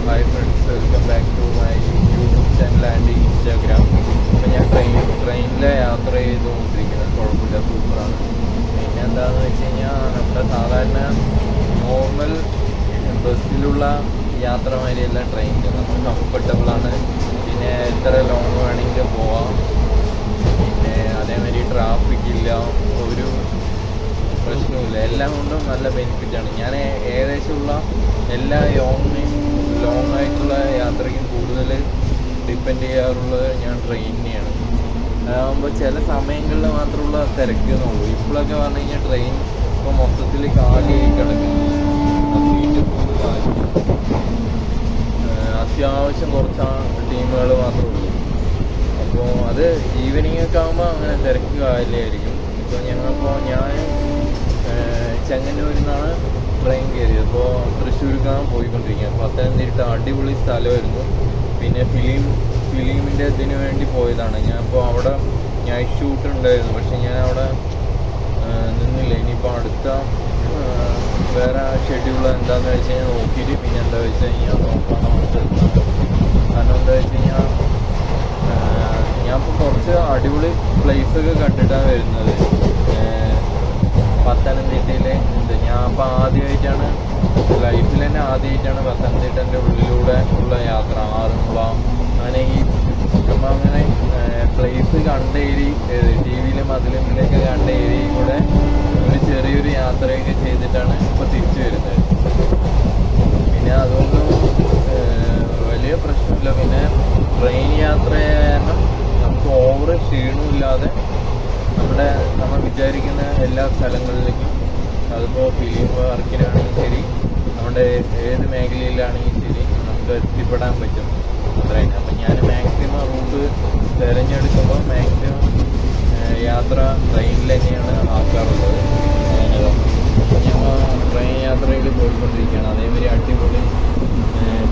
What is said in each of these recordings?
Hi friends, welcome back to my YouTube channel and Instagram. അപ്പോൾ ഞാൻ ട്രെയിനിലെ യാത്ര ചെയ്തുകൊണ്ടിരിക്കുന്നത് കുഴപ്പമില്ല, സൂപ്പറാണ്. പിന്നെ എന്താണെന്ന് വെച്ച് കഴിഞ്ഞാൽ നമ്മുടെ സാധാരണ നോർമൽ ബസ്സിലുള്ള യാത്ര മാതിരിയല്ല ട്രെയിനിൽ. നമ്മൾ കംഫർട്ടബിളാണ്. പിന്നെ എത്ര ലോങ് വേണമെങ്കിലും പോവാം. പിന്നെ അതേമാതിരി ട്രാഫിക് ഇല്ല, ഒരു പ്രശ്നവുമില്ല. എല്ലാം കൊണ്ടും നല്ല ബെനിഫിറ്റാണ്. ഞാൻ ഏകദേശമുള്ള എല്ലാ ലോങ് ആയിട്ടുള്ള യാത്രയ്ക്കും കൂടുതൽ ഡിപ്പെൻഡ് ചെയ്യാറുള്ളത് ഞാൻ ട്രെയിനിനെയാണ്. അതാകുമ്പോൾ ചില സമയങ്ങളിൽ മാത്രമുള്ള തിരക്ക് എന്നുള്ളൂ. ഇപ്പോഴൊക്കെ പറഞ്ഞു കഴിഞ്ഞാൽ ട്രെയിൻ ഇപ്പോൾ മൊത്തത്തിൽ കാലിയായി കിടക്കുന്നു. സീറ്റ് ഫുൾ കാലി. അത്യാവശ്യം കുറച്ച് ടീമുകൾ മാത്രമേ ഉള്ളൂ. അപ്പോൾ അത് ഈവനിങ് ഒക്കെ ആകുമ്പോൾ അങ്ങനെ തിരക്ക് കാലിയായിരിക്കും. ഇപ്പോൾ ഞാൻ ചെങ്ങന്നൂരിൽ നിന്നാണ് ട്രെയിൻ കയറിയത്. അപ്പോൾ തൃശ്ശൂർക്കാണ് പോയിക്കൊണ്ടിരിക്കുക. പത്തനംതിട്ട അടിപൊളി സ്ഥലമായിരുന്നു. പിന്നെ ഫിലിമിൻ്റെ ഇതിന് വേണ്ടി പോയതാണ്. ഞാൻ ഇപ്പോൾ അവിടെ നൈറ്റ് ഷൂട്ട് ഉണ്ടായിരുന്നു, പക്ഷെ ഞാൻ അവിടെ നിന്നില്ല. ഇനിയിപ്പോൾ അടുത്ത വേറെ ഷെഡ്യൂൾ എന്താണെന്ന് വെച്ച് കഴിഞ്ഞാൽ നോക്കിയിട്ട് പിന്നെ എന്താ വെച്ച് കഴിഞ്ഞാൽ നോക്കാമെന്ന് ഓർത്തിരുന്നത്. കാരണം എന്താ വെച്ച് കഴിഞ്ഞാൽ ഞാനിപ്പോൾ കുറച്ച് അടിപൊളി പ്ലേസൊക്കെ കണ്ടിട്ടാണ് വരുന്നത്. പത്തനംതിട്ടയിലെ ഞാൻ അപ്പോൾ ആദ്യമായിട്ടാണ് ലൈഫിൽ തന്നെ ആദ്യമായിട്ടാണ് പത്തനംതിട്ടൻ്റെ ഉള്ളിലൂടെ ഉള്ള യാത്ര. ആറന്മുള അങ്ങനെ നമ്മൾ അങ്ങനെ പ്ലേസ് കണ്ട ഏരി, ടി വിയിലും അതിലൊക്കെ കണ്ട ഏരിയയിൽ കൂടെ ഒരു ചെറിയൊരു യാത്രയൊക്കെ ചെയ്തിട്ടാണ് ഇപ്പോൾ തിരിച്ചു വരുന്നത്. പിന്നെ അതുകൊണ്ടും വലിയ പ്രശ്നമില്ല. പിന്നെ ട്രെയിൻ യാത്ര കാരണം നമുക്ക് ഓവർ ക്ഷീണമില്ലാതെ നമ്മൾ വിചാരിക്കുന്ന എല്ലാ സ്ഥലങ്ങളിലേക്കും, അതിപ്പോൾ ഫിലിം വർക്കിനാണെങ്കിൽ ശരി, നമ്മുടെ ഏത് മേഖലയിലാണെങ്കിൽ ശരി, നമുക്ക് എത്തിപ്പെടാൻ പറ്റും ട്രെയിൻ. അപ്പം ഞാൻ മാക്സിമം റൂട്ട് തിരഞ്ഞെടുക്കുമ്പോൾ മാക്സിമം യാത്ര ട്രെയിനിൽ തന്നെയാണ് ആക്കാറുള്ളത്. ഞങ്ങൾ ട്രെയിൻ യാത്രയിൽ പോയിക്കൊണ്ടിരിക്കുകയാണ്. അതേമാതിരി അടിപൊളി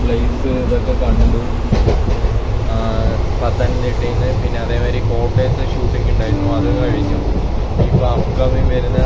പ്ലേസ് ഇതൊക്കെ കണ്ടു പത്തനംതിട്ടയിൽ നിന്ന്. പിന്നെ അതേമാതിരി കോട്ടയത്ത് ഷൂട്ടിംഗ് ഉണ്ടായിരുന്നു, അത് കഴിഞ്ഞു. ഇപ്പോൾ അപ്കമിങ് വരുന്ന